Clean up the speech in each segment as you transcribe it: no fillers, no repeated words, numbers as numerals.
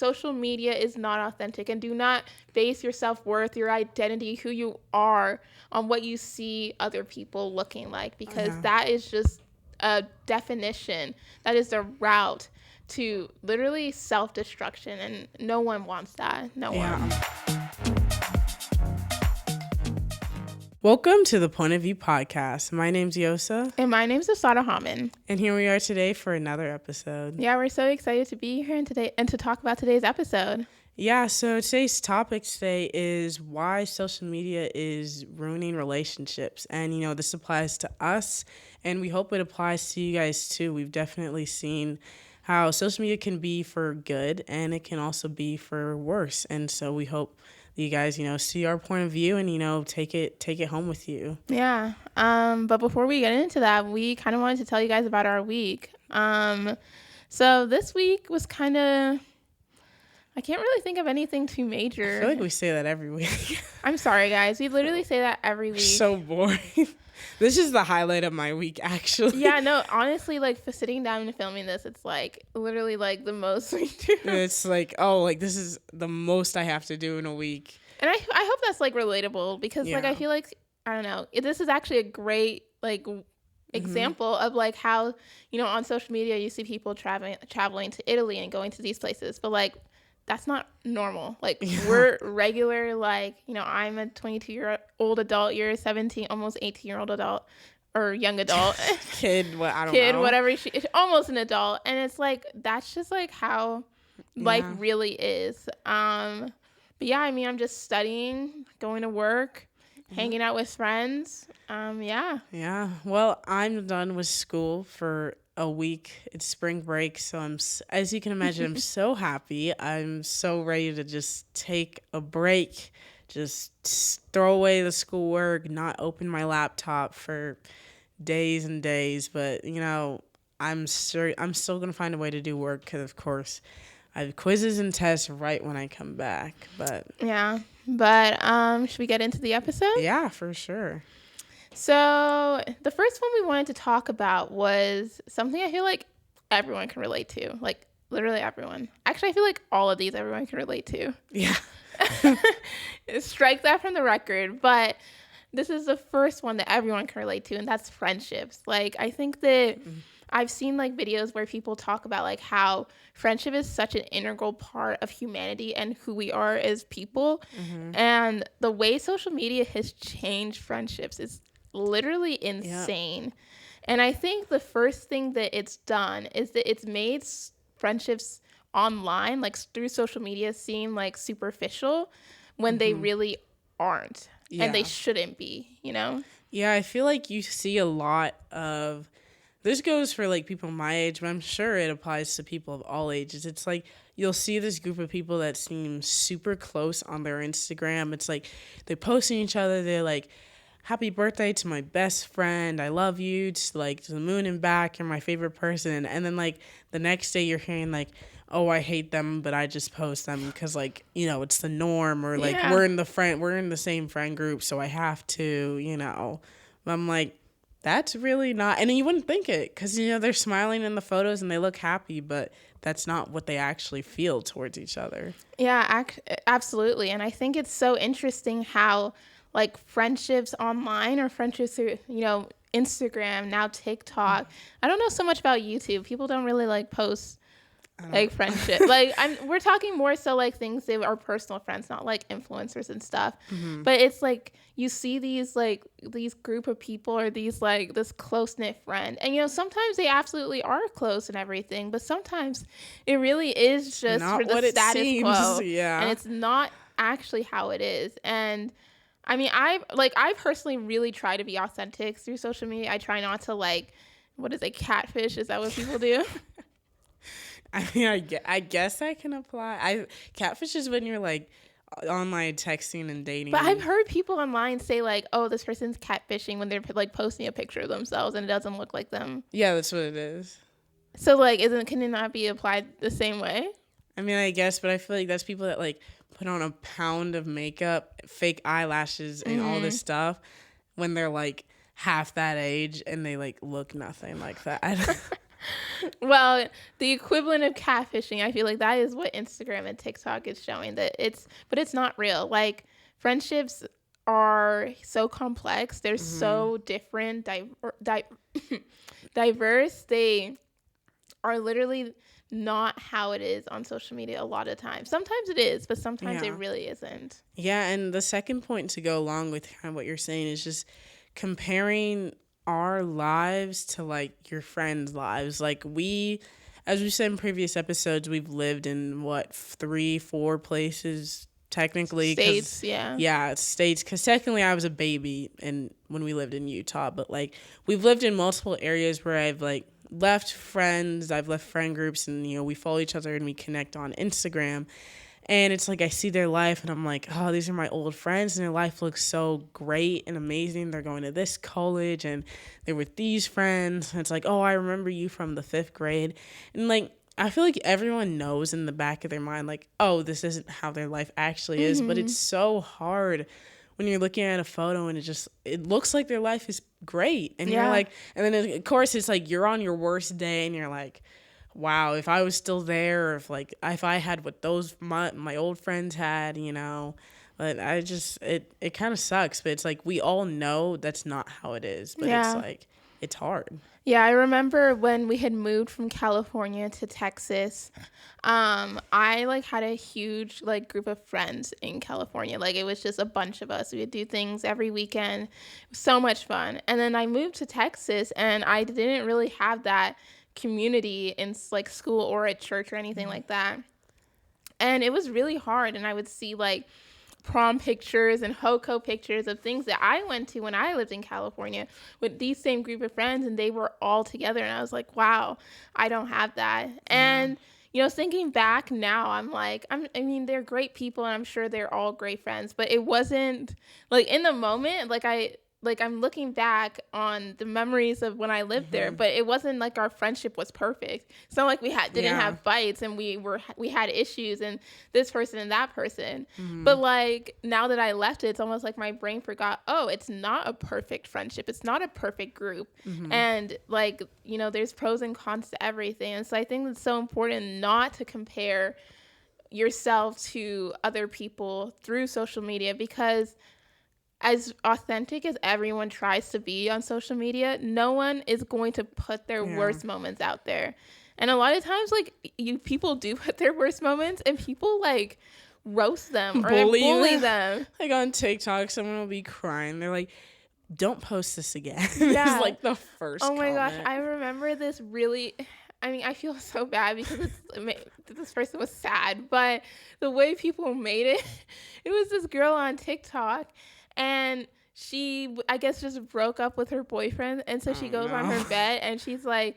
social media is not authentic, and do not base your self-worth, your identity, who you are on what you see other people looking like, because that is just a definition. That is the route to literally self-destruction, and no one wants that. No one. Welcome to the Point of View podcast. My name's Uyiosa. And my name's Osatohamen. And here we are today for another episode. Yeah, we're so excited to be here today and to talk about today's episode. Yeah, so today's topic today is why social media is ruining relationships. And, this applies to us, and we hope it applies to you guys too. We've definitely seen how social media can be for good, and it can also be for worse. And so we hope you guys, see our point of view and, take it home with you. Yeah. But before we get into that, we kind of wanted to tell you guys about our week. So this week was kind of, I can't really think of anything too major. I feel like we say that every week. I'm sorry, guys. We literally say that every week. So boring. This is the highlight of my week, actually. Yeah, no, honestly, for sitting down and filming this, it's literally the most we do. It's this is the most I have to do in a week. And I hope that's relatable, because I feel I don't know, this is actually a great example of how, on social media you see people traveling to Italy and going to these places, but that's not normal. We're regular, I'm a 22-year-old adult, you're a 17, almost 18-year-old adult, or young adult. Kid, I don't know. Whatever, she's almost an adult. And it's that's just how life really is. But yeah, I'm just studying, going to work, hanging out with friends. Yeah. Well, I'm done with school for a week. It's spring break, so as you can imagine, I'm so happy. I'm so ready to just take a break, just throw away the schoolwork, not open my laptop for days and days. But I'm still gonna find a way to do work, because of course I have quizzes and tests right when I come back. But should we get into the episode? Yeah, for sure. So the first one we wanted to talk about was something I feel everyone can relate to. Literally everyone. Actually, I feel all of these everyone can relate to. Yeah. Strike that from the record. But this is the first one that everyone can relate to, and that's friendships. I think that I've seen videos where people talk about how friendship is such an integral part of humanity and who we are as people. Mm-hmm. And the way social media has changed friendships is literally insane. Yep. And I think the first thing that it's done is that it's made friendships online, through social media, seem superficial when they really aren't. Yeah. And they shouldn't be, Yeah, I feel you see a lot of, this goes for people my age, but I'm sure it applies to people of all ages. It's you'll see this group of people that seem super close on their Instagram. It's they're posting each other. They're happy birthday to my best friend. I love you. To the moon and back. You're my favorite person. And then the next day you're hearing oh, I hate them, but I just post them because it's the norm, or we're in the same friend group, so I have to, But I'm that's really not, and you wouldn't think it, because they're smiling in the photos and they look happy, but that's not what they actually feel towards each other. Yeah, absolutely. And I think it's so interesting how friendships online, or friendships through Instagram, now TikTok. I don't know so much about YouTube. People don't really post friendship. We're talking more so things that are personal friends, not influencers and stuff. Mm-hmm. But it's you see these these group of people, or these this close-knit friend, and sometimes they absolutely are close and everything, but sometimes it really is just not for the status quo. Yeah. And it's not actually how it is. And I personally really try to be authentic through social media. I try not to what is it, catfish? Is that what people do? I guess that can apply. Catfish is when you're online texting and dating. But I've heard people online say oh, this person's catfishing when they're posting a picture of themselves and it doesn't look like them. Yeah, that's what it is. So can it not be applied the same way? I guess, but I feel that's people that put on a pound of makeup, fake eyelashes, and all this stuff when they're half that age and they look nothing like that. Well, the equivalent of catfishing, I feel like that is what Instagram and TikTok is showing, that but it's not real. Like, friendships are so complex. They're Hmm. so different, diverse. They are literally not how it is on social media a lot of times. Sometimes it is, but sometimes it Yeah. really isn't. Yeah, and the second point to go along with kind of what you're saying is just comparing our lives to like your friends' lives. Like as we said in previous episodes, we've lived in what, three, four places technically, because States, yeah. yeah, states. Because technically, I was a baby and when we lived in Utah, but like we've lived in multiple areas where I've like left friends, I've left friend groups, and we follow each other and we connect on Instagram. And it's like I see their life and I'm like, oh, these are my old friends and their life looks so great and amazing. They're going to this college and they're with these friends. And it's like, oh, I remember you from the 5th grade. And like, I feel like everyone knows in the back of their mind, like, oh, this isn't how their life actually is. But Mm-hmm. it's so hard when you're looking at a photo and it looks like their life is great. And you're Yeah. like, and then of course it's like you're on your worst day and you're like, wow, if I was still there, or if I had what my old friends had. But it kind of sucks, but it's like we all know that's not how it is, but it's Yeah. like it's hard. Yeah, I remember when we had moved from California to Texas. I like had a huge like group of friends in California. Like, it was just a bunch of us. We would do things every weekend. It was so much fun. And then I moved to Texas, and I didn't really have that community in like school or at church or anything like that. And it was really hard. And I would see like prom pictures and HOCO pictures of things that I went to when I lived in California with these same group of friends, and they were all together. And I was like, wow, I don't have that. Yeah. And thinking back now, I'm like, I mean, they're great people, and I'm sure they're all great friends, but it wasn't like in the moment, I'm looking back on the memories of when I lived there, Hmm. but it wasn't like our friendship was perfect. It's not like we didn't Yeah. have fights, and we had issues, and this person and that person. Hmm. But like now that I left it, it's almost like my brain forgot, oh, it's not a perfect friendship. It's not a perfect group. Hmm. And like, there's pros and cons to everything. And so I think it's so important not to compare yourself to other people through social media, because as authentic as everyone tries to be on social media, no one is going to put their Yeah. worst moments out there. And a lot of times, like, people do put their worst moments, and people like roast them or bully Them. them. Like on TikTok, someone will be crying. They're like, "Don't post this again." It's Yeah. like the first Oh my gosh, comment. I remember this really. I mean, I feel so bad because this person was sad, but the way people made it, it was this girl on TikTok, and she, I guess, just broke up with her boyfriend, and so she Oh goes on no. her bed, and she's like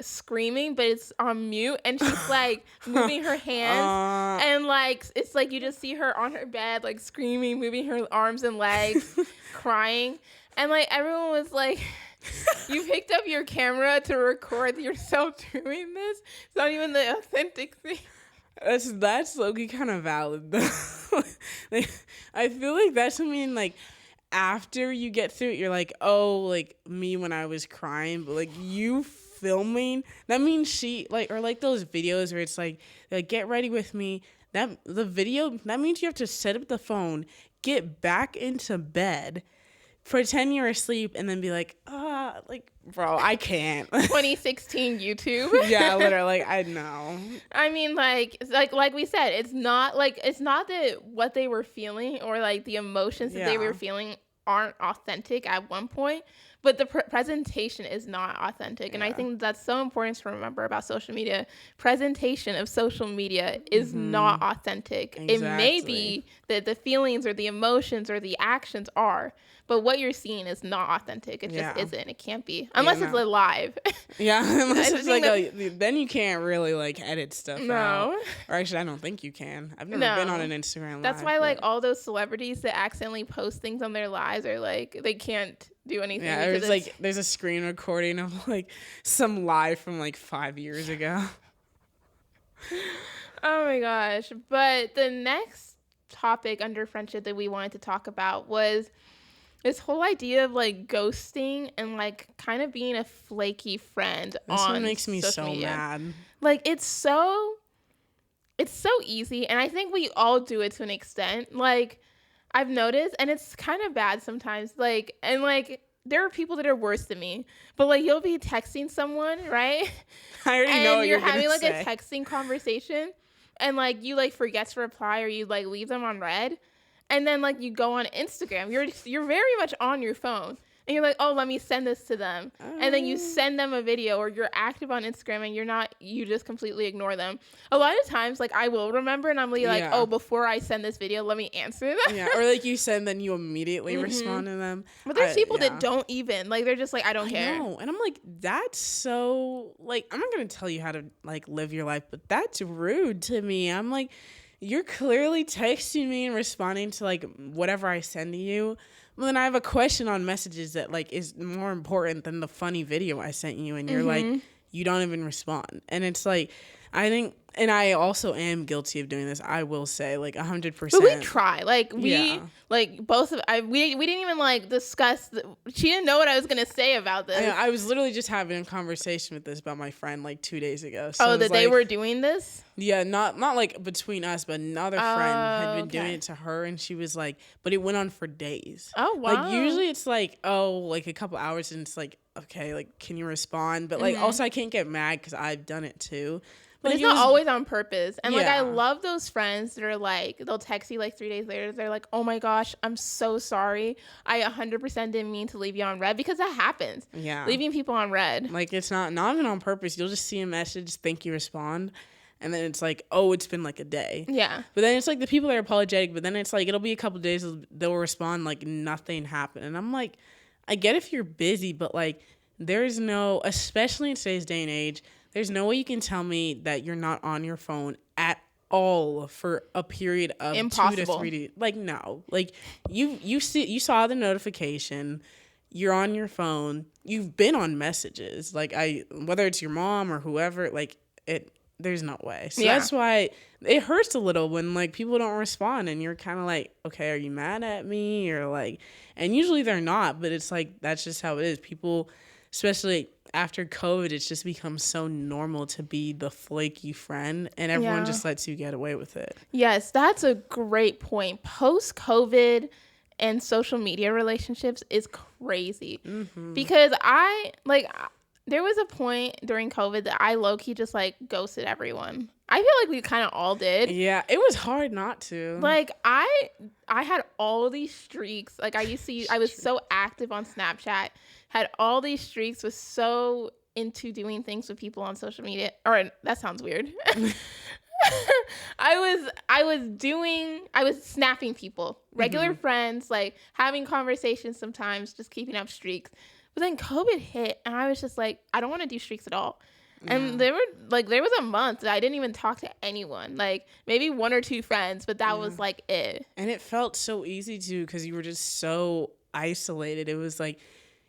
screaming, but it's on mute, and she's like moving her hands, and like it's like you just see her on her bed, like screaming, moving her arms and legs, crying, and like everyone was like, you picked up your camera to record yourself doing this. It's not even the authentic thing. That's low-key kind of valid though. Like, I feel like that's something like after you get through it, you're like, oh, like me when I was crying, but like you filming, that means she like, or like those videos where it's like get ready with me. The video, that means you have to set up the phone, get back into bed, pretend you're asleep, and then be like, like, bro, I can't. 2016 YouTube. Yeah, literally, like, I know. I mean, like we said, it's not that what they were feeling or like the emotions that they Yeah. were feeling aren't authentic at one point, but the presentation is not authentic. And I Yeah. think that's so important to remember about social media. Presentation of social media is not authentic. It may Exactly. be that the feelings or the emotions or the actions are, but what you're seeing is not authentic. It Yeah. just isn't. It can't be unless it's no. live. Yeah, unless I it's think like then you can't really like edit stuff out. No. Or actually, I don't think you can. I've never No. been on an Instagram live. That's why like but- all those celebrities that accidentally post things on their lives are like they can't do anything. yeah, because there's like there's a screen recording of like some live from like 5 years ago. oh my gosh. But the next topic under friendship that we wanted to talk about was this whole idea of like ghosting and like kind of being a flaky friend That's what on makes me social so media. mad. Like it's so easy, and I think we all do it to an extent. Like I've noticed, and it's kind of bad sometimes. Like, and like there are people that are worse than me, but like you'll be texting someone, right? I already know And what you're you're having gonna like a say. texting conversation, and like you like forget to reply, or you like leave them on red, and then like you go on Instagram. You're very much on your phone, and you're like, oh, let me send this to them, and then you send them a video, or you're active on Instagram and you just completely ignore them. A lot of times, like I will remember, and I'm like, Yeah. oh, before I send this video, let me answer them. Yeah, or like you said, then you immediately respond to them. But there's people Yeah. that don't even like. They're just like, I don't care. know, and I'm like, that's so like I'm not gonna tell you how to like live your life, but that's rude to me. I'm like, you're clearly texting me and responding to like whatever I send to you. Well, then I have a question on messages that like is more important than the funny video I sent you, and you're like, you don't even respond, and it's like, I think. And I also am guilty of doing this. I will say, like 100%. But we try, like Yeah. like both of we didn't even like discuss. She didn't know what I was gonna say about this. I was literally just having a conversation with this about my friend like 2 days ago. So Oh, that they were doing this? Yeah, not like between us, but another friend had been doing it to her, and she was like, but it went on for days. Oh, wow. Like usually it's like, oh, like a couple hours, and it's like, okay, like can you respond? But like also I can't get mad because I've done it too. But like, it's not always on purpose. And like I Yeah. love those friends that are like, they'll text you like 3 days later. They're like, oh my gosh, I'm so sorry. I 100% didn't mean to leave you on red, because that happens. Yeah. Leaving people on red. Like it's not even on purpose. You'll just see a message, think you respond, and then it's like, oh, it's been like a day. Yeah. But then it's like the people that are apologetic, but then it's like it'll be a couple days, they'll respond like nothing happened. And I'm like, I get if you're busy, but like there's no, especially in today's day and age, there's no way you can tell me that you're not on your phone at all for a period of Impossible. 2 to 3 days. Like no, like you saw the notification. You're on your phone. You've been on messages. Like whether it's your mom or whoever, like it. There's no way. So that's why it hurts a little when like people don't respond, and you're kind of like, okay, are you mad at me, or like, and usually they're not, but it's like that's just how it is. People, especially after COVID, it's just become so normal to be the flaky friend, and everyone just lets you get away with it. Yes, that's a great point. Post-COVID and social media relationships is crazy. Because there was a point during COVID that I low-key just like ghosted everyone. I feel like we kind of all did. Yeah, it was hard not to. Like I had all these streaks. Like I was so active on Snapchat, had all these streaks, was so into doing things with people on social media. Or that sounds weird. I was snapping people, regular friends, like having conversations sometimes, just keeping up streaks. But then COVID hit, and I was just like, I don't want to do streaks at all. And there was a month that I didn't even talk to anyone, like maybe 1 or 2 friends, but that was like it. And it felt so easy to, because you were just so isolated. It was like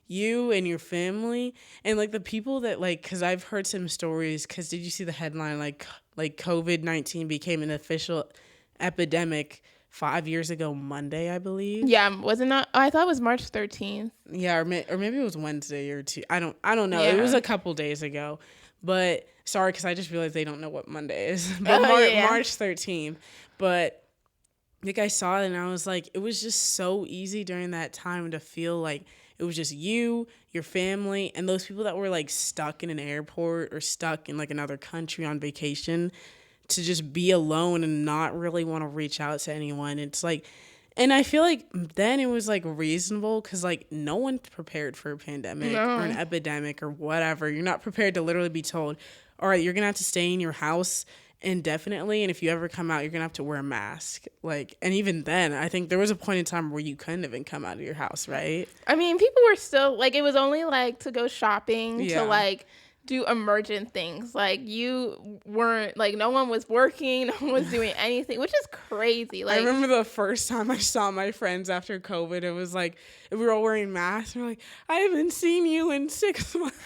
you and your family, and like the people that like, because I've heard some stories, because did you see the headline, like COVID-19 became an official epidemic 5 years ago Monday, I believe. Yeah, wasn't that? I thought it was March 13th. Yeah, or maybe it was Wednesday or two. I don't know. Yeah. It was a couple days ago. But sorry, because I just realized they don't know what Monday is. But March 13th. But like I saw it, and I was like, it was just so easy during that time to feel like it was just you, your family, and those people that were like stuck in an airport or stuck in like another country on vacation, to just be alone and not really want to reach out to anyone. It's like, and I feel like then it was like reasonable, because like no one's prepared for a pandemic or an epidemic or whatever. You're not prepared to literally be told, all right, you're going to have to stay in your house indefinitely, and if you ever come out, you're going to have to wear a mask. Like, and even then, I think there was a point in time where you couldn't even come out of your house, right? I mean, people were still, like, it was only like to go shopping, to like do emergent things. Like you weren't, like, no one was working, no one was doing anything, which is crazy. Like, I remember the first time I saw my friends after COVID, it was like we were all wearing masks. We're like, I haven't seen you in 6 months.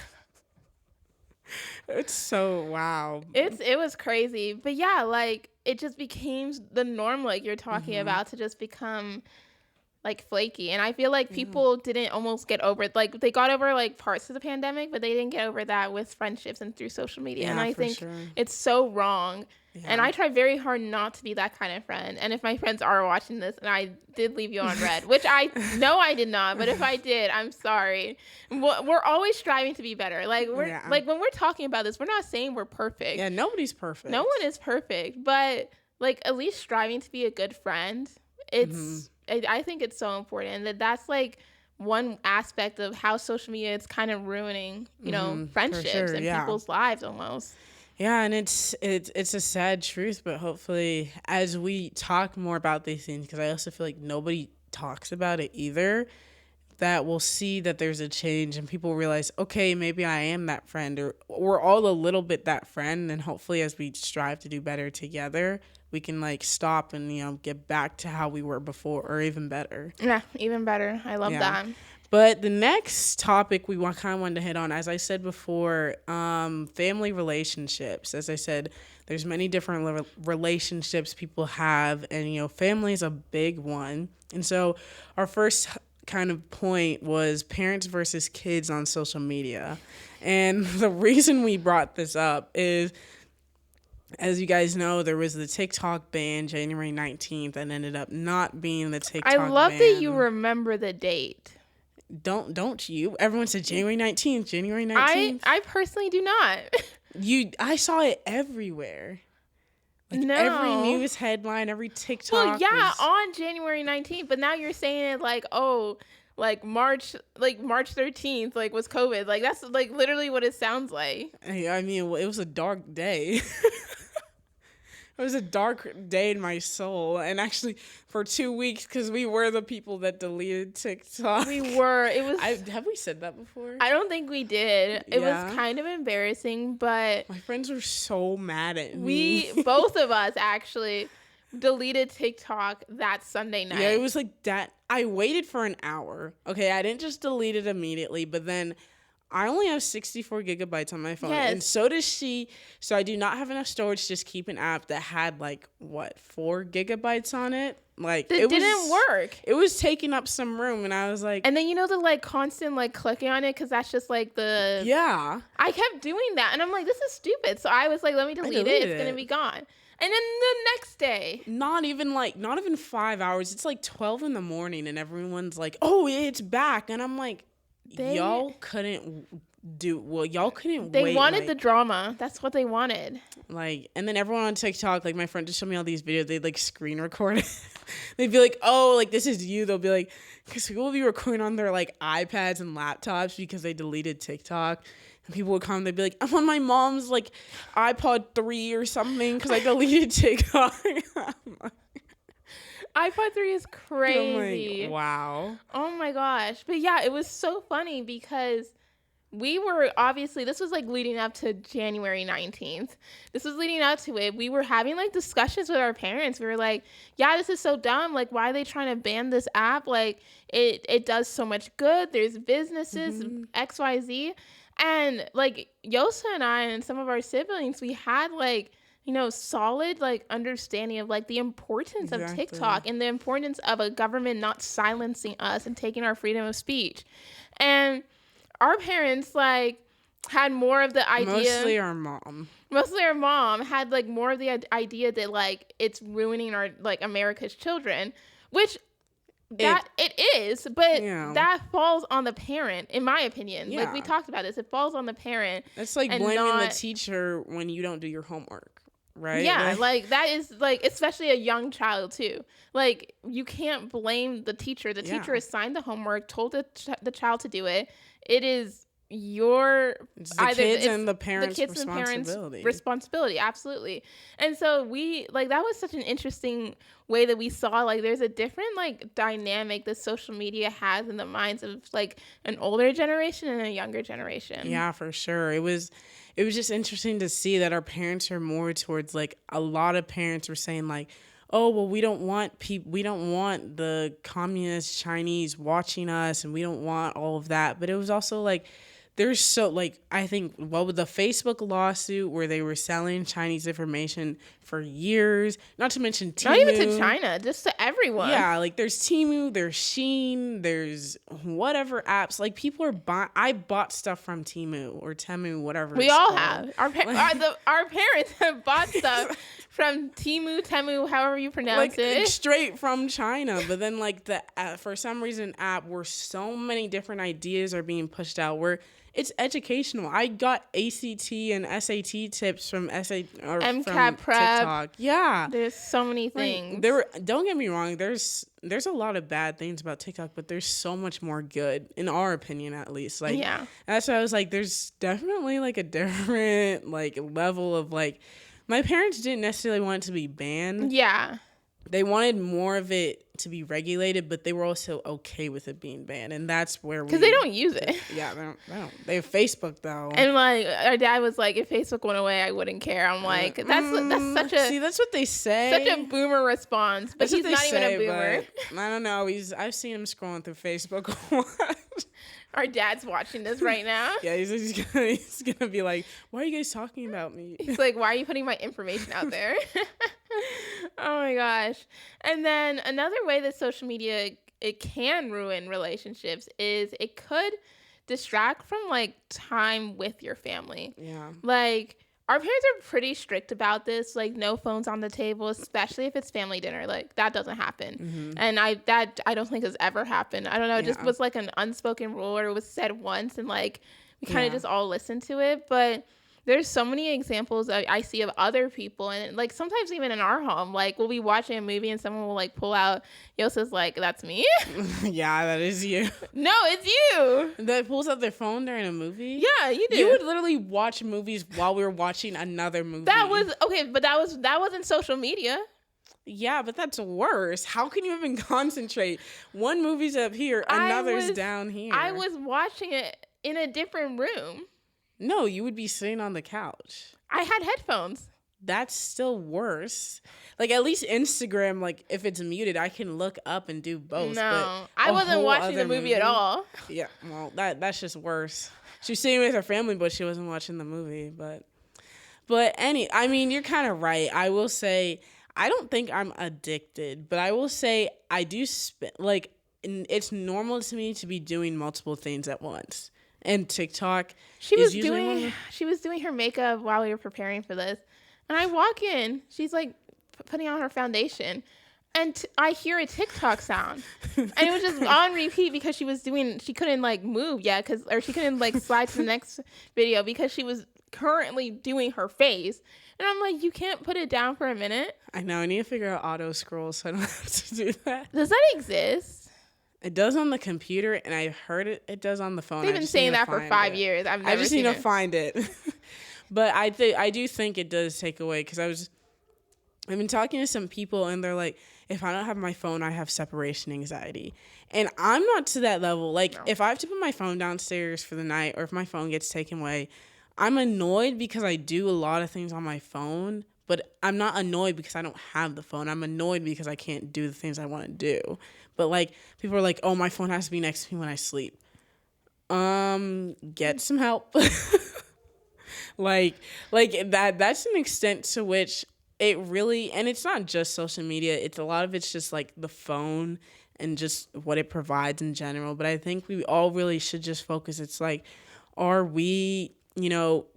It's so wow. It was crazy. But yeah, like it just became the norm, like you're talking about, to just become like flaky, and I feel like people didn't almost get over it. Like they got over like parts of the pandemic, but they didn't get over that with friendships and through social media. And Yeah, I for think sure. it's so wrong. And Yeah. I try very hard not to be that kind of friend. And if my friends are watching this and I did leave you on red, which I know I did not, but if I did, I'm sorry. We're always striving to be better. Like Yeah. like when we're talking about this, we're not saying we're perfect. Yeah, nobody's perfect. No one is perfect, but like at least striving to be a good friend. It's I think it's so important that's like one aspect of how social media is kind of ruining, friendships sure, and yeah. people's lives almost. Yeah, and it's a sad truth, but hopefully as we talk more about these things, because I also feel like nobody talks about it either, that we'll see that there's a change and people realize, okay, maybe I am that friend, or we're all a little bit that friend, and hopefully as we strive to do better together, we can like stop and get back to how we were before, or even better. Yeah, even better. I love that. But the next topic we kind of wanted to hit on, as I said before, family relationships. As I said, there's many different relationships people have, and family is a big one. And so our first kind of point was parents versus kids on social media. And the reason we brought this up is, as you guys know, there was the TikTok ban January 19th and ended up not being the TikTok ban. I love that you remember the date. Don't you? Everyone said January 19th, January 19th. I personally do not. I saw it everywhere. Like no. Every news headline, every TikTok. Well, yeah, on January 19th, but now you're saying it like, oh, like March 13th, like was COVID. Like that's like literally what it sounds like. I mean, it was a dark day. It was a dark day in my soul, and actually for 2 weeks, because we were the people that deleted TikTok. We were. It was. Have we said that before? I don't think we did. It was kind of embarrassing, but my friends were so mad at me. We both of us actually deleted TikTok that Sunday night. Yeah, it was like that. I waited for an hour. Okay, I didn't just delete it immediately, but then I only have 64 gigabytes on my phone, and so does she. So I do not have enough storage to just keep an app that had 4 gigabytes on it. Like it didn't work. It was taking up some room, and I was like, and then the constant clicking on it, because that's just the I kept doing that, and I'm like, this is stupid. So I was like, let me delete it. It's gonna be gone. And then the next day, not even 5 hours. It's 12 in the morning, and everyone's like, oh, it's back, and I'm like, y'all couldn't wait. They wanted the drama. That's what they wanted. And then everyone on TikTok, my friend just showed me all these videos. They'd screen record it. They'd be like, oh, this is you. They'll be like, because people will be recording on their iPads and laptops because they deleted TikTok. And people would comment, they'd be like, I'm on my mom's iPod 3 or something because I deleted TikTok. iPod 3 is crazy. Wow. Oh my gosh. But yeah, it was so funny because we were obviously, this was leading up to January 19th. This was leading up to it. We were having discussions with our parents. We were like, yeah, this is so dumb. Why are they trying to ban this app? It does so much good. There's businesses, XYZ. And Yosa and I and some of our siblings, we had solid understanding of the importance of TikTok and the importance of a government not silencing us and taking our freedom of speech. And our parents had more of the idea. Mostly our mom had more of the idea that it's ruining our America's children, which it is, but that falls on the parent, in my opinion. We talked about this. It falls on the parent. It's blaming the teacher when you don't do your homework. Right? Yeah, that is especially a young child too. You can't blame the teacher. The teacher assigned the homework, told the child to do it. It is it's the kids and the parents' responsibility. Absolutely. And so we that was such an interesting way that we saw there's a different dynamic that social media has in the minds of an older generation and a younger generation. Yeah, for sure. It was just interesting to see that our parents are more towards a lot of parents were saying oh, well, we don't want the communist Chinese watching us, and we don't want all of that. But it was also there's so, like, I think, well, with the Facebook lawsuit where they were selling Chinese information for years, not to mention Temu. Not even to China, just to everyone. Yeah, like, there's Temu, there's Shein, there's whatever apps. Like, people are buying, I bought stuff from Temu or Temu, whatever We it's all called. have. Our parents have bought stuff from Temu, however you pronounce it. Straight from China. But then, like, the for some reason app where so many different ideas are being pushed out, where it's educational. I got ACT and SAT tips from MCAT from prep. TikTok. Yeah, There's so many things. Don't get me wrong. There's a lot of bad things about TikTok, but there's so much more good, in our opinion, at least. Like, yeah, that's why I was like, there's definitely like a different like level of like. My parents didn't necessarily want it to be banned. Yeah. They wanted more of it to be regulated, but they were also okay with it being banned, and that's where because they don't use it. Yeah, they don't. They have Facebook though, and like our dad was like, if Facebook went away, I wouldn't care. I'm like, that's such a that's what they say. Such a boomer response, but he's not even a boomer. I don't know. I've seen him scrolling through Facebook a lot. Our dad's watching this right now. Yeah, he's gonna be like, why are you guys talking about me? He's like, why are you putting my information out there? Oh my gosh. And then another way that social media, it can ruin relationships is it could distract from like time with your family. Yeah. Like, our parents are pretty strict about this, like no phones on the table, especially if it's family dinner. Like, that doesn't happen. Mm-hmm. And I don't think has ever happened. I don't know, it just was like an unspoken rule, or it was said once and like we kind of just all listened to it. But there's so many examples I see of other people, and like sometimes even in our home, like we'll be watching a movie and someone will like pull out. Yosa's like, that's me. Yeah, that is you. No, it's you. That pulls out their phone during a movie. Yeah, you do. You would literally watch movies while we were watching another movie. That was okay, but that wasn't social media. Yeah, but that's worse. How can you even concentrate? One movie's up here, another's down here. I was watching it in a different room. No, you would be sitting on the couch. I had headphones. That's still worse. Like, at least Instagram, like, if it's muted, I can look up and do both. No, I wasn't watching the movie at all. Yeah, well, that's just worse. She was sitting with her family, but she wasn't watching the movie. But I mean, you're kind of right. I will say, I don't think I'm addicted, but I will say I do like, it's normal to me to be doing multiple things at once. And TikTok, she was doing her makeup while we were preparing for this, and I walk in, she's like putting on her foundation, and I hear a TikTok sound, and it was just on repeat because she couldn't like move yet, or she couldn't like slide to the next video because she was currently doing her face, and I'm like, you can't put it down for a minute. I know, I need to figure out auto scroll so I don't have to do that. Does that exist? It does on the computer, and I heard it does on the phone. They've been saying that for 5 years. I just need to find it. But I do think it does take away, because I've been talking to some people, and they're like, if I don't have my phone, I have separation anxiety. And I'm not to that level. Like, if I have to put my phone downstairs for the night, or if my phone gets taken away, I'm annoyed because I do a lot of things on my phone, but I'm not annoyed because I don't have the phone. I'm annoyed because I can't do the things I want to do. But, like, people are like, oh, my phone has to be next to me when I sleep. Get some help. like that's an extent to which it really, and it's not just social media. It's a lot of it's just, like, the phone and just what it provides in general. But I think we all really should just focus. It's like, are we,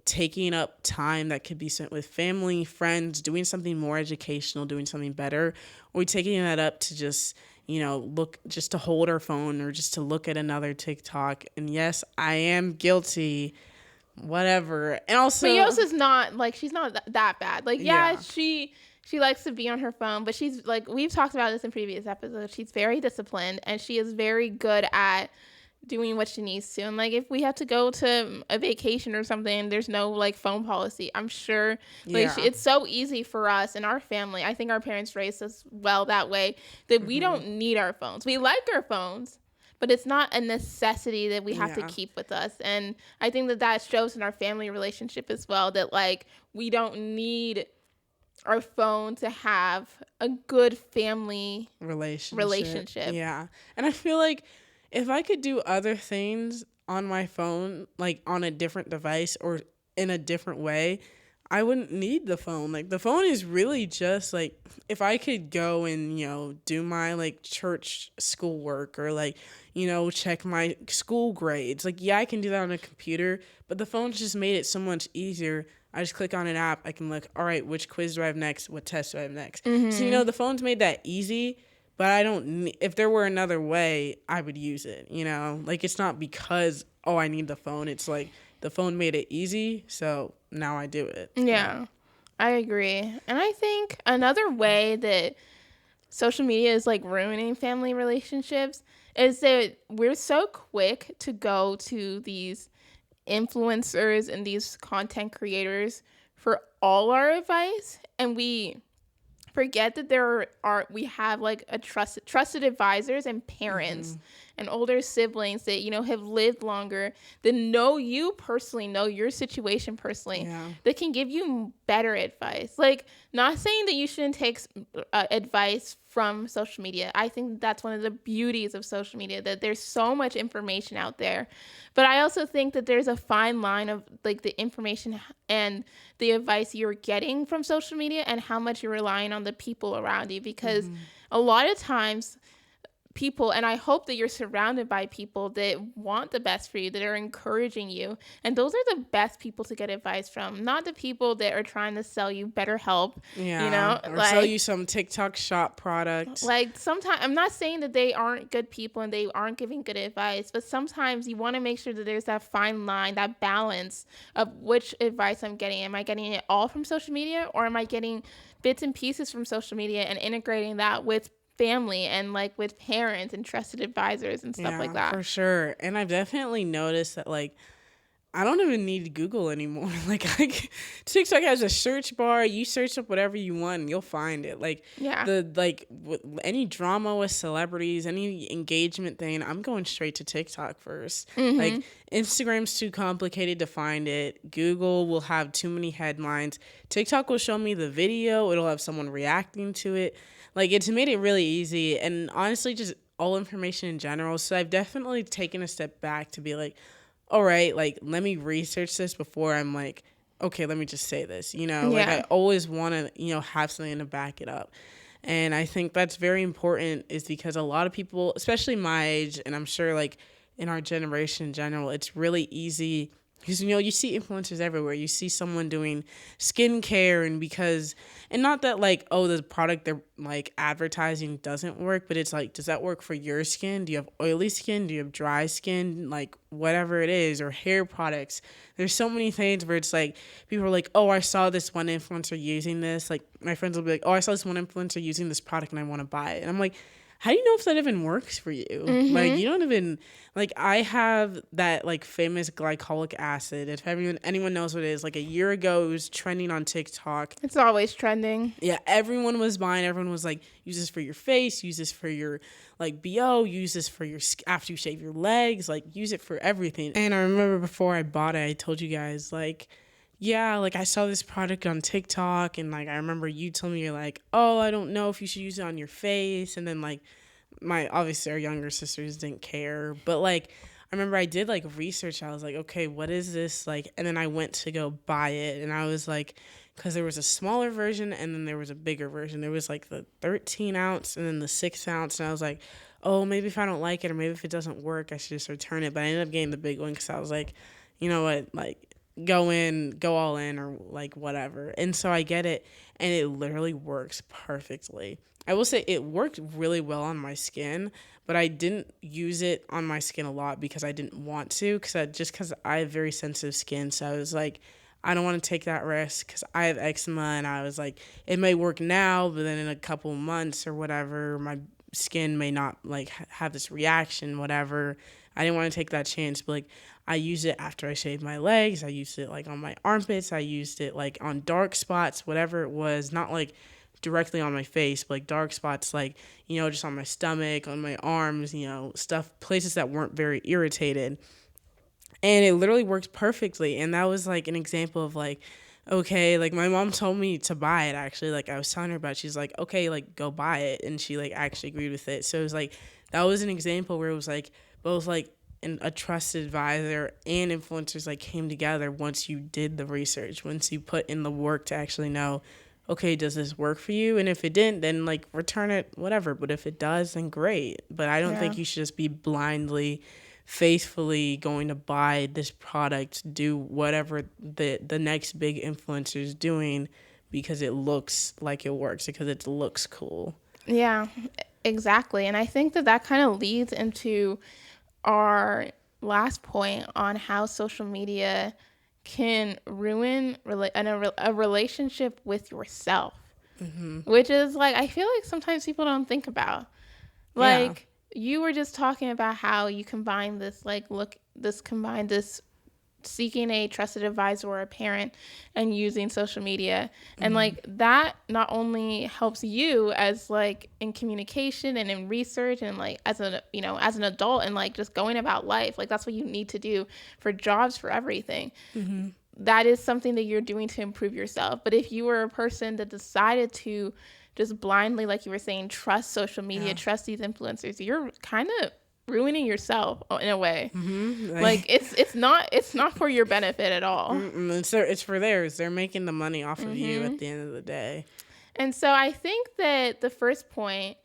taking up time that could be spent with family, friends, doing something more educational, doing something better? Or are we taking that up to just, look, just to hold our phone, or just to look at another TikTok? And yes, I am guilty, whatever. And also, but Yosa's not, like, she's not that bad. Like, yeah. She likes to be on her phone, but she's, like, we've talked about this in previous episodes, she's very disciplined, and she is very good at doing what she needs to. And, like, if we have to go to a vacation or something, there's no, like, phone policy. I'm sure, like, it's so easy for us and our family. I think our parents raised us well that way, that we don't need our phones. We like our phones, but it's not a necessity that we have to keep with us. And I think that shows in our family relationship as well, that, like, we don't need our phone to have a good family relationship. Yeah. And I feel like if I could do other things on my phone, like on a different device or in a different way, I wouldn't need the phone. Like the phone is really just like if I could go and, do my like church schoolwork or like, check my school grades. Like yeah, I can do that on a computer, but the phone's just made it so much easier. I just click on an app, I can look, all right, which quiz do I have next? What test do I have next? So, the phone's made that easy, but I don't if there were another way, I would use it, Like it's not because I need the phone. It's like the phone made it easy, so now I do it. Yeah, I agree. And I think another way that social media is like ruining family relationships is that we're so quick to go to these influencers and these content creators for all our advice, and we forget that we have like a trusted advisors and parents and older siblings that have lived longer, that know you personally, know your situation personally, that can give you better advice. Like, not saying that you shouldn't take advice from social media. I think that's one of the beauties of social media, that there's so much information out there. But I also think that there's a fine line of like the information and the advice you're getting from social media and how much you're relying on the people around you, because a lot of times people, and I hope that you're surrounded by people that want the best for you, that are encouraging you, and those are the best people to get advice from, not the people that are trying to sell you better help, or sell you some TikTok shop product. Like sometimes, I'm not saying that they aren't good people and they aren't giving good advice, but sometimes you want to make sure that there's that fine line, that balance of which advice I'm getting. Am I getting it all from social media, or am I getting bits and pieces from social media and integrating that with family and like with parents and trusted advisors and stuff like that? For sure. And I've definitely noticed that like I don't even need Google anymore. Like TikTok has a search bar. You search up whatever you want and you'll find it. Like any drama with celebrities, any engagement thing, I'm going straight to TikTok first. Like Instagram's too complicated to find it. Google will have too many headlines. TikTok will show me the video. It'll have someone reacting to it. Like, it's made it really easy, and honestly, just all information in general. So I've definitely taken a step back to be like, all right, like, let me research this before I'm like, okay, let me just say this, Like, I always want to, have something to back it up. And I think that's very important, is because a lot of people, especially my age, and I'm sure, like, in our generation in general, it's really easy. Because, you see influencers everywhere. You see someone doing skincare, and not that, like, the product they're, like, advertising doesn't work, but it's, like, does that work for your skin? Do you have oily skin? Do you have dry skin? Like, whatever it is, or hair products. There's so many things where it's, like, people are like, I saw this one influencer using this. Like, my friends will be like, I saw this one influencer using this product and I want to buy it. And I'm like, how do you know if that even works for you? Like, you don't even, like, I have that, like, famous glycolic acid. If anyone knows what it is, like, a year ago, it was trending on TikTok. It's always trending. Yeah, everyone was buying. Everyone was like, use this for your face, use this for your, like, BO, use this for your, after you shave your legs, like, use it for everything. And I remember before I bought it, I told you guys, like, yeah, like, I saw this product on TikTok, and, like, I remember you telling me, you're like, I don't know if you should use it on your face, and then, like, obviously, our younger sisters didn't care, but, like, I remember I did, like, research. I was like, okay, what is this, like, and then I went to go buy it, and I was like, because there was a smaller version, and then there was a bigger version. There was, like, the 13-ounce, and then the 6-ounce, and I was like, maybe if I don't like it, or maybe if it doesn't work, I should just return it, but I ended up getting the big one, because I was like, you know what, like, go all in, or like whatever. And so I get it, and it literally works perfectly. I will say it worked really well on my skin, but I didn't use it on my skin a lot because I didn't want to, because I have very sensitive skin. So I was like, I don't want to take that risk because I have eczema, and I was like, it may work now, but then in a couple months or whatever, my skin may not like have this reaction, whatever. I didn't want to take that chance, but like, I used it after I shaved my legs. I used it like on my armpits. I used it like on dark spots, whatever it was, not like directly on my face, but like dark spots, like, just on my stomach, on my arms, stuff, places that weren't very irritated. And it literally worked perfectly. And that was like an example of like, okay, like my mom told me to buy it, actually. Like I was telling her about it. She's like, okay, like go buy it. And she like actually agreed with it. So it was like, that was an example where it was like both like a trusted advisor and influencers like came together once you did the research, once you put in the work to actually know, okay, does this work for you? And if it didn't, then like return it, whatever. But if it does, then great. But I don't think you should just be blindly, faithfully going to buy this product, do whatever the next big influencer is doing because it looks like it works, because it looks cool. Yeah, exactly. And I think that kind of leads into our last point on how social media can ruin a relationship with yourself, which is like, I feel like sometimes people don't think about. Like, you were just talking about how you combine this, like, combine this seeking a trusted advisor or a parent and using social media, and like that not only helps you as like in communication and in research and like as as an adult and like just going about life, like that's what you need to do for jobs, for everything. That is something that you're doing to improve yourself. But if you were a person that decided to just blindly, like you were saying, trust social media, trust these influencers, you're kind of ruining yourself in a way. Like it's not for your benefit at all. It's for theirs. They're making the money off of you at the end of the day. And so I think that the first point,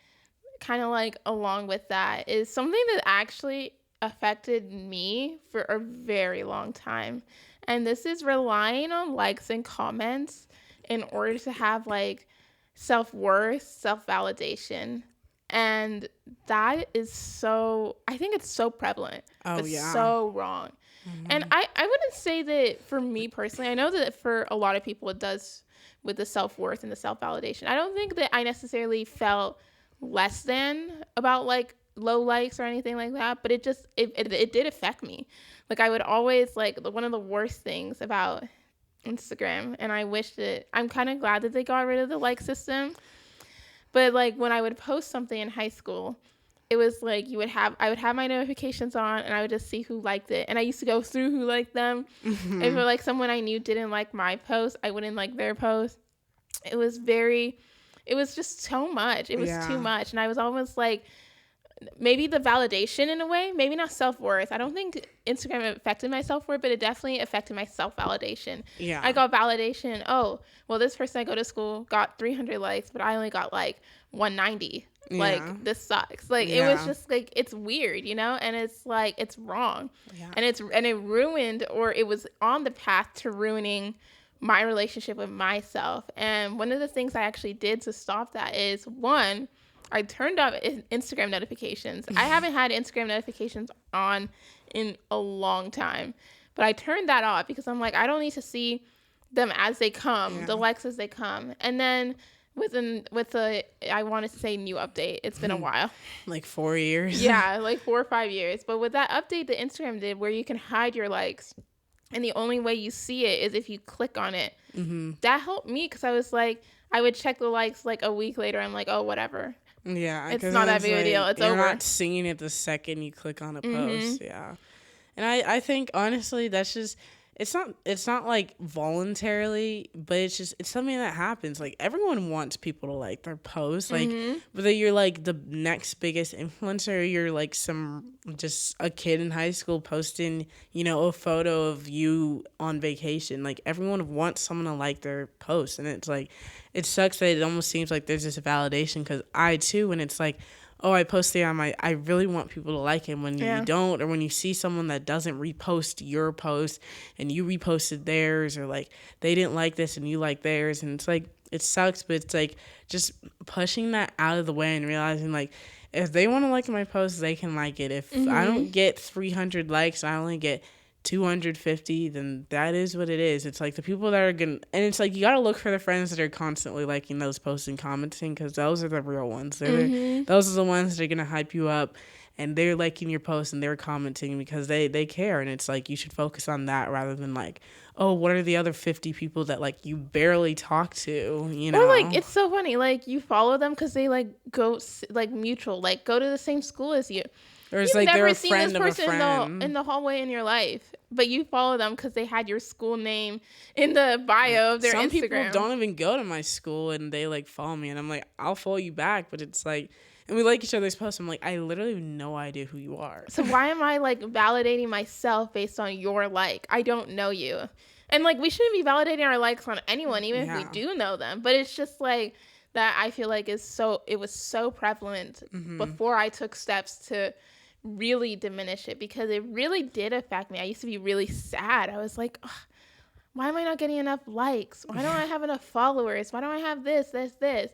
kind of like along with that, is something that actually affected me for a very long time. And this is relying on likes and comments in order to have like self-worth, self-validation. And that is I think it's so prevalent. It's so wrong. And I wouldn't say that for me personally. I know that for a lot of people it does with the self-worth and the self-validation. I don't think that I necessarily felt less than about like low likes or anything like that, but it did affect me. Like I would always, like, one of the worst things about Instagram, and I'm kind of glad that they got rid of the like system. But like when I would post something in high school, it was like I would have my notifications on and I would just see who liked it. And I used to go through who liked them. If like someone I knew didn't like my post, I wouldn't like their post. It was just so much. It was too much. And I was almost like, maybe the validation in a way, maybe not self-worth. I don't think Instagram affected my self-worth, but it definitely affected my self-validation. Yeah. I got validation. Oh, well, this person I go to school got 300 likes, but I only got like 190. Yeah. Like, this sucks. Like, it was just like, it's weird, and it's like, it's wrong. Yeah. And it ruined, or it was on the path to ruining my relationship with myself. And one of the things I actually did to stop that is, one, I turned off Instagram notifications. I haven't had Instagram notifications on in a long time, but I turned that off because I'm like, I don't need to see them as they come, the likes as they come. And then I wanted to say new update. It's been a while. Like 4 years. Yeah, like 4 or 5 years. But with that update that Instagram did where you can hide your likes, and the only way you see it is if you click on it, that helped me because I was like, I would check the likes like a week later. I'm like, oh, whatever. Yeah, it's not that big of a deal. It's over. You're not seeing it the second you click on a post. Yeah, and I think honestly that's just it's not like voluntarily, but it's something that happens. Like everyone wants people to like their posts, like whether you're like the next biggest influencer, or you're like just a kid in high school posting, a photo of you on vacation. Like everyone wants someone to like their post, and it's like it sucks that it almost seems like there's this validation because I too, when it's like, oh, I posted on I really want people to like it. When you don't, or when you see someone that doesn't repost your post and you reposted theirs, or like they didn't like this and you like theirs, and it's like, it sucks, but it's like just pushing that out of the way and realizing like, if they want to like my post, they can like it. If I don't get 300 likes, I only get 250, then that is what it is. It's like the people that are gonna, and it's like you gotta look for the friends that are constantly liking those posts and commenting, because those are the real ones. Those are the ones that are gonna hype you up, and they're liking your posts and they're commenting because they care. And it's like you should focus on that rather than like, oh, what are the other 50 people that like you barely talk to, Or like, it's so funny, like you follow them because they like go like mutual, like go to the same school as you. Or it's You've like never they're a seen friend this of a person friend in the hallway in your life. but you follow them because they had your school name in the bio of their Some people Instagram. don't even go to my school and they like follow me, and I'm like, I'll follow you back, but it's like, and we like each other's posts. I'm like, I literally have no idea who you are. So why am I like validating myself based on your like? I don't know you. And like we shouldn't be validating our likes on anyone, even if we do know them. But it's just like that I feel like it was so prevalent before I took steps to really diminish it, because it really did affect me. I used to be really sad. I was like, ugh, why am I not getting enough likes? Why don't I have enough followers? Why don't I have this? And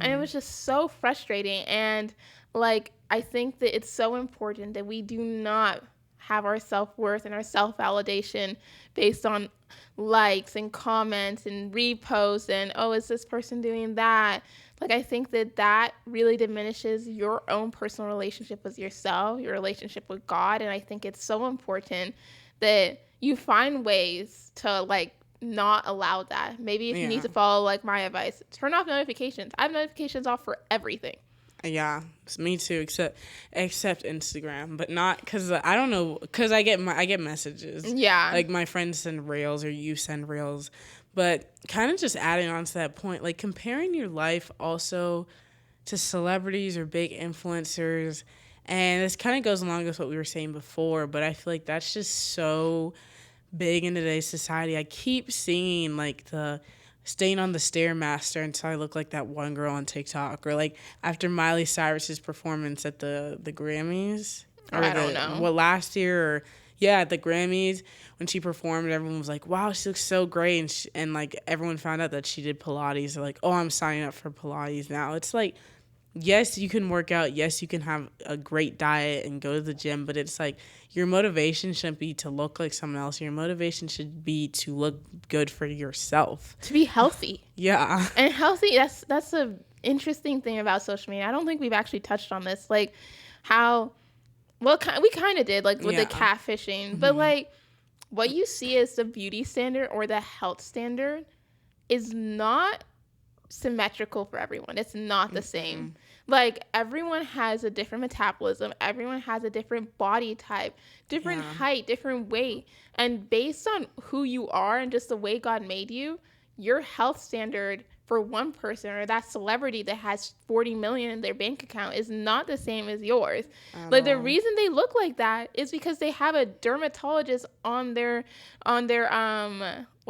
it was just so frustrating. And like, I think that it's so important that we do not have our self-worth and our self-validation based on likes and comments and reposts and, oh, is this person doing that? Like, I think that really diminishes your own personal relationship with yourself, your relationship with God. And I think it's so important that you find ways to like not allow that. Maybe if you need to follow like my advice, turn off notifications. I have notifications off for everything. Yeah, me too. Except Instagram, but not because I don't know, because I get messages. Yeah, like my friends send reels or you send reels, but kind of just adding on to that point, like comparing your life also to celebrities or big influencers, and this kind of goes along with what we were saying before. But I feel like that's just so big in today's society. I keep seeing like the staying on the Stairmaster until I look like that one girl on TikTok, or like after Miley Cyrus's performance at the Grammys, or I don't know what last year, or at the Grammys when she performed, everyone was like, "Wow, she looks so great," and like everyone found out that she did Pilates. They're like, "Oh, I'm signing up for Pilates now." It's like, yes, you can work out. Yes, you can have a great diet and go to the gym, but it's like your motivation shouldn't be to look like someone else. Your motivation should be to look good for yourself. To be healthy. Yeah. And healthy, that's a interesting thing about social media. I don't think we've actually touched on this. Like how, well, we kind of did, like with the catfishing. But like what you see as the beauty standard or the health standard is not symmetrical for everyone. It's not the same. Like everyone has a different metabolism, everyone has a different body type, different height, different weight, and based on who you are and just the way God made you, your health standard for one person or that celebrity that has 40 million in their bank account is not the same as yours. Like the reason they look like that is because they have a dermatologist on their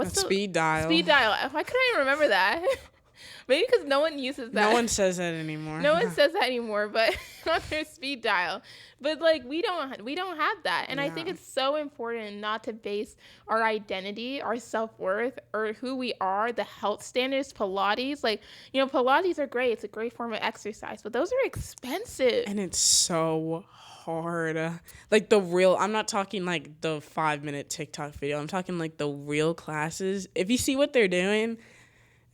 speed dial. Why couldn't I remember that? Maybe because no one uses that. No one says that anymore. No one says that anymore, but on their speed dial. But like we don't have that. And I think it's so important not to base our identity, our self-worth, or who we are, the health standards, Pilates. Like, you know, Pilates are great. It's a great form of exercise, but those are expensive. And it's so hard. Like I'm not talking like the 5-minute TikTok video. I'm talking like the real classes. If you see what they're doing,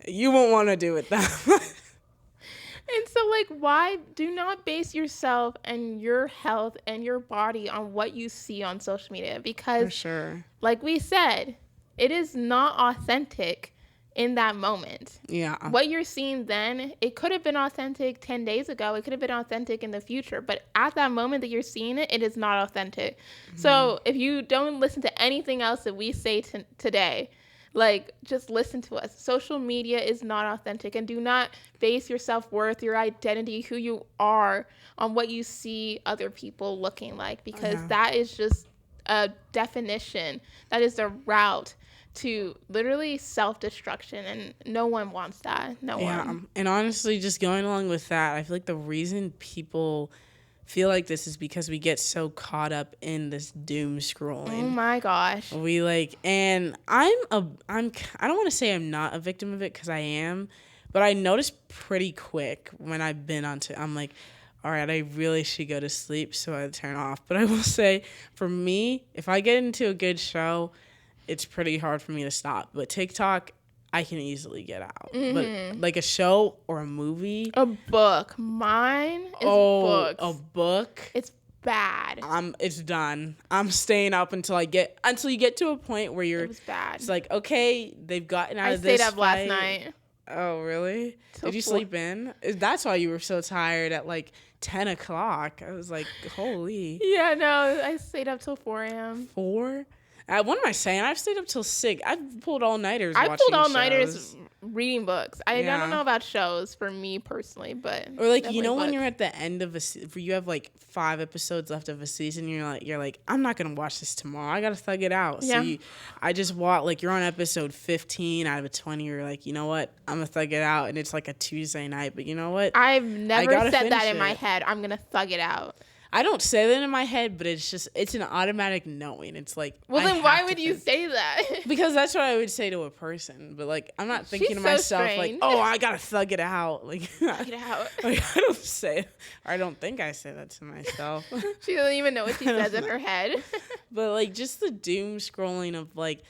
you won't want to do it that much. And so, like, why do not base yourself and your health and your body on what you see on social media? Because, for sure, like we said, it is not authentic in that moment. Yeah. What you're seeing then, it could have been authentic 10 days ago. It could have been authentic in the future. But at that moment that you're seeing it, it is not authentic. So if you don't listen to anything else that we say today, like, just listen to us. Social media is not authentic, and do not base your self-worth, your identity, who you are on what you see other people looking like, because that is just a definition. That is the route to literally self-destruction, and no one wants that. No one. And honestly, just going along with that, I feel like the reason people feel like this is because we get so caught up in this doom scrolling. Oh my gosh. We like, and I don't want to say I'm not a victim of it, because I am, but I notice pretty quick when I've been I'm like, all right, I really should go to sleep, so I turn off. But I will say, for me, if I get into a good show, it's pretty hard for me to stop. But TikTok, I can easily get out. But like a show or a movie, a book, mine is books. A book, it's bad. It's done. I'm staying up until you get to a point where it was bad. It's like, okay, they've gotten out of this. I stayed up last night. Oh, really? Did you sleep in? That's why you were so tired at like 10 o'clock. I was like, holy. Yeah, no, I stayed up till 4 a.m. 4? What am I saying? I've stayed up till 6. I've pulled all-nighters I've watching pulled all-nighters shows. reading books. I don't know about shows for me personally, but or like definitely when books. you're at the end of you have like 5 episodes left of a season, you're like I'm not gonna watch this tomorrow. I gotta thug it out. Yeah. So I just watch, like, you're on episode 15 out of 20. You're like, you know what? I'm gonna thug it out, and it's like a Tuesday night. But you know what? I've never said that in my head. I'm gonna thug it out. I don't say that in my head, but it's an automatic knowing. It's like, well, then why would you say that? Because that's what I would say to a person. But like, I'm not thinking to myself like, oh, I gotta thug it out. Like, thug it out. Like, I don't say it, or I don't think I say that to myself. She doesn't even know what she says in her head. But like, just the doom scrolling of like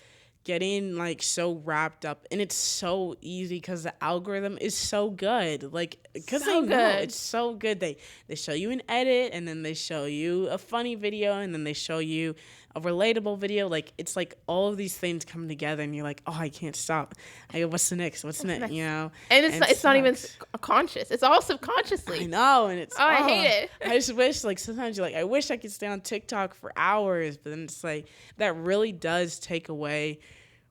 getting like so wrapped up, and it's so easy because the algorithm is so good, like, because they know it's so good. They show you an edit, and then they show you a funny video, and then they show you a relatable video. Like, it's like all of these things come together, and you're like, oh, I can't stop. I go, what's next, you know? And it's not even conscious, it's all subconsciously. I know. And it's I hate it. I just wish, like, sometimes you're like, I wish I could stay on TikTok for hours, but then it's like that really does take away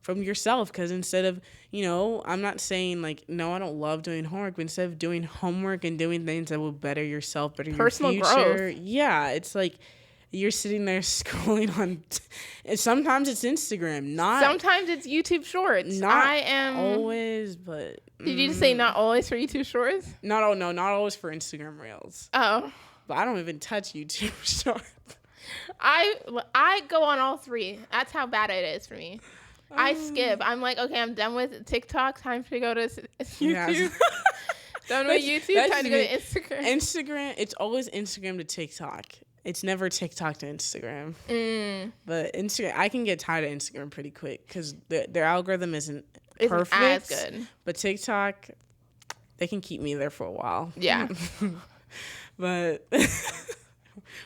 from yourself, because instead of, I'm not saying like, no, I don't love doing homework, but instead of doing homework and doing things that will better yourself, better personal your future, growth. Yeah, it's like you're sitting there scrolling on and sometimes it's Instagram, sometimes it's YouTube Shorts. Not always, but did you just say not always for YouTube Shorts? Not always for Instagram Reels. Oh, but I don't even touch YouTube Shorts. I go on all 3. That's how bad it is for me. I skip. I'm like, okay, I'm done with TikTok. Time to go to YouTube. Yeah. Done with YouTube. Time to go to Instagram. Instagram. It's always Instagram to TikTok. It's never TikTok to Instagram. But Instagram, I can get tired of Instagram pretty quick because their algorithm isn't perfect. As good. But TikTok, they can keep me there for a while. Yeah. But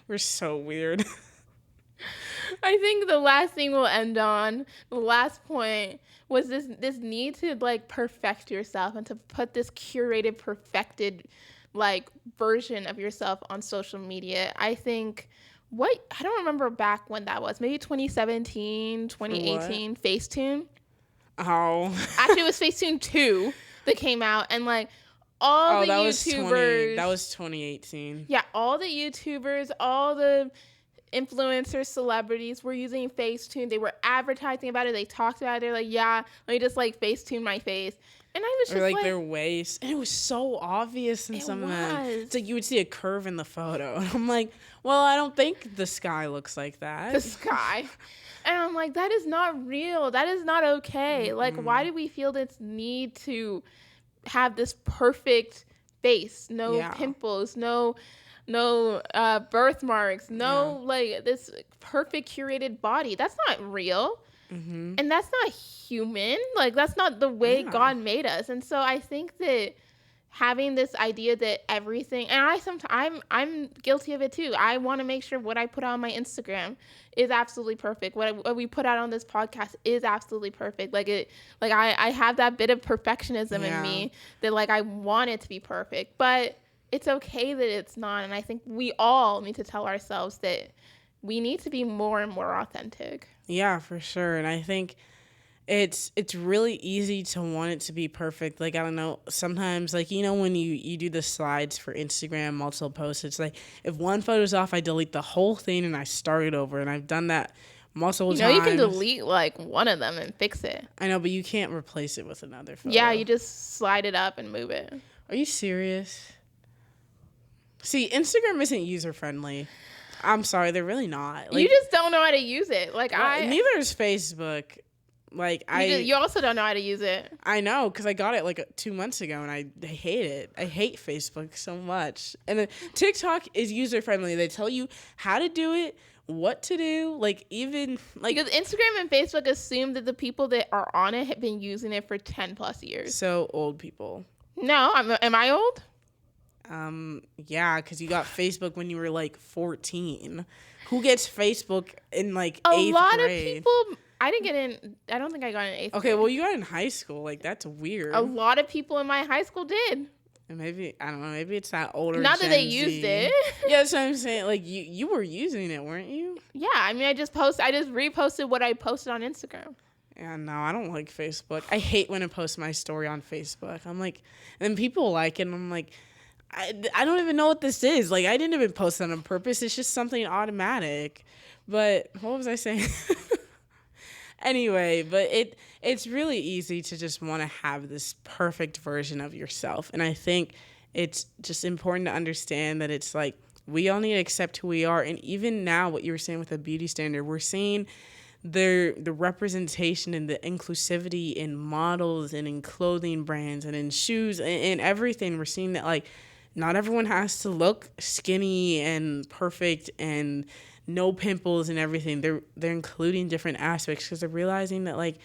we're so weird. I think the last thing we'll end on, the last point, was this need to like perfect yourself and to put this curated, perfected like version of yourself on social media. I think I don't remember back when that was. Maybe 2017, 2018, Facetune. Oh. Actually, it was Facetune 2 that came out, and like all the YouTubers. That was 2018. Yeah, all the YouTubers, all the influencers, celebrities were using Facetune. They were advertising about it. They talked about it. They're like, yeah, let me just like Facetune my face. And I was just like their waist. And it was so obvious in some of them. It's like you would see a curve in the photo. And I'm like, well, I don't think the sky looks like that. The sky. And I'm like, that is not real. That is not okay. Like, why do we feel this need to have this perfect face? No pimples, no birthmarks, like this perfect curated body. That's not real. And that's not human. Like, that's not the way God made us. And so I think that having this idea that everything, and I'm guilty of it too. I want to make sure what I put on my Instagram is absolutely perfect. What we put out on this podcast is absolutely perfect. I have that bit of perfectionism in me that like I want it to be perfect, but it's okay that it's not. And I think we all need to tell ourselves that we need to be more and more authentic. Yeah, for sure. And I think it's really easy to want it to be perfect. Like, I don't know, sometimes, like, when you do the slides for Instagram, multiple posts, it's like, if one photo's off, I delete the whole thing and I start it over. And I've done that multiple times. You can delete, like, one of them and fix it. I know, but you can't replace it with another photo. Yeah, you just slide it up and move it. Are you serious? See, Instagram isn't user-friendly. I'm sorry, they're really not. Like, you just don't know how to use it. Neither is Facebook. You also don't know how to use it. I know, because I got it like 2 months ago, and I hate it. I hate Facebook so much. And then TikTok is user-friendly. They tell you how to do it, what to do, because Instagram and Facebook assume that the people that are on it have been using it for 10 plus years. So old people. No, am I old? Yeah, because you got Facebook when you were like 14. Who gets Facebook in like 8th grade? A lot of people. I didn't get in. I don't think I got in 8th grade. Okay, well, you got in high school. Like, that's weird. A lot of people in my high school did. And maybe, I don't know, maybe it's that older Not Gen that they Z. used it. Yeah, that's what I'm saying. Like, you were using it, weren't you? Yeah, I mean, I just reposted what I posted on Instagram. Yeah, no, I don't like Facebook. I hate when I post my story on Facebook. I'm like, and people like it, and I'm like, I don't even know what this is. Like, I didn't even post that on purpose. It's just something automatic. But what was I saying? Anyway, but it's really easy to just want to have this perfect version of yourself. And I think it's just important to understand that it's like we all need to accept who we are. And even now, what you were saying with the beauty standard, we're seeing the representation and the inclusivity in models and in clothing brands and in shoes and everything. We're seeing that like not everyone has to look skinny and perfect and no pimples and everything. They're including different aspects because they're realizing that like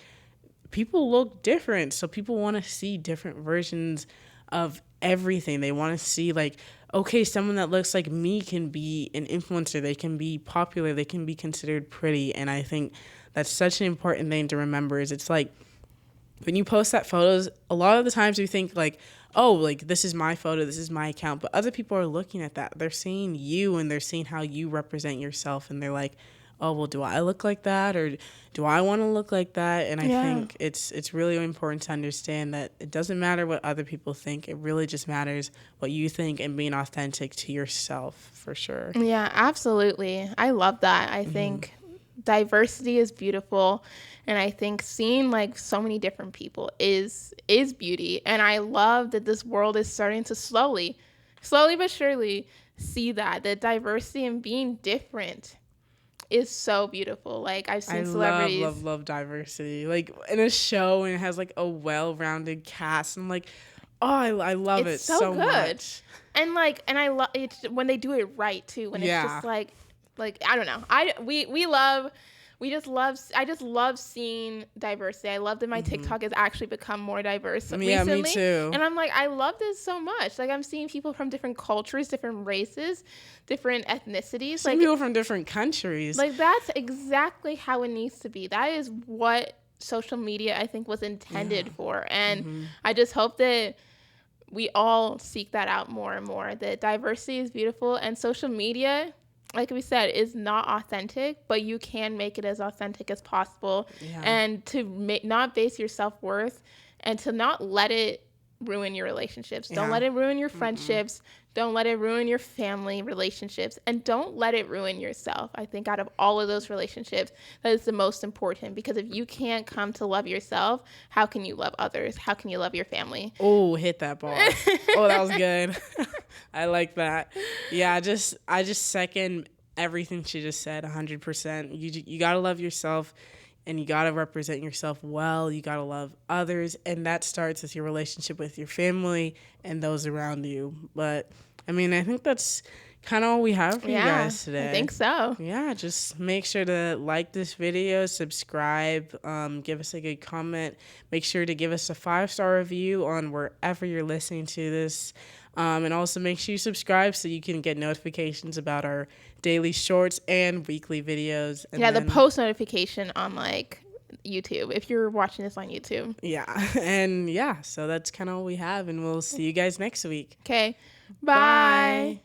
people look different, so people want to see different versions of everything. They want to see like, okay, someone that looks like me can be an influencer, they can be popular, they can be considered pretty. And I think that's such an important thing to remember is it's like when you post that photos, a lot of the times you think like, oh, like this is my photo, this is my account, but other people are looking at that. They're seeing you and they're seeing how you represent yourself, and they're like, oh, well, do I look like that, or do I want to look like that? And I think it's really important to understand that it doesn't matter what other people think. It really just matters what you think and being authentic to yourself, for sure. Yeah, absolutely. I love that. I think diversity is beautiful, and I think seeing like so many different people is beauty. And I love that this world is starting to slowly but surely see that diversity and being different is so beautiful. Like I've seen celebrities love diversity. Like in a show and it has like a well-rounded cast. I'm like, oh, I love it so good. Much. And I love it when they do it right too. When it's just like I don't know. I just love seeing diversity. I love that my TikTok has actually become more diverse recently. Yeah, me too. And I'm like, I love this so much. Like I'm seeing people from different cultures, different races, different ethnicities. Some people from different countries. Like that's exactly how it needs to be. That is what social media I think was intended for. And I just hope that we all seek that out more and more. That diversity is beautiful, and social media, like we said, is not authentic, but you can make it as authentic as possible. And to not base your self-worth and to not let it ruin your relationships. Don't let it ruin your friendships. Don't let it ruin your family relationships. And don't let it ruin yourself. I think out of all of those relationships, that is the most important, because if you can't come to love yourself, how can you love others? How can you love your family? Oh, hit that bar. Oh, that was good. I like that. Yeah, I just second everything she just said 100%. You got to love yourself. And you got to represent yourself well. You got to love others. And that starts with your relationship with your family and those around you. But, I mean, I think that's kind of all we have for you guys today. I think so. Yeah, just make sure to like this video, subscribe, give us a good comment. Make sure to give us a 5-star review on wherever you're listening to this. And also make sure you subscribe so you can get notifications about our daily shorts and weekly videos. And the post notification on like YouTube if you're watching this on YouTube. Yeah. And so that's kind of all we have, and we'll see you guys next week. Okay. Bye.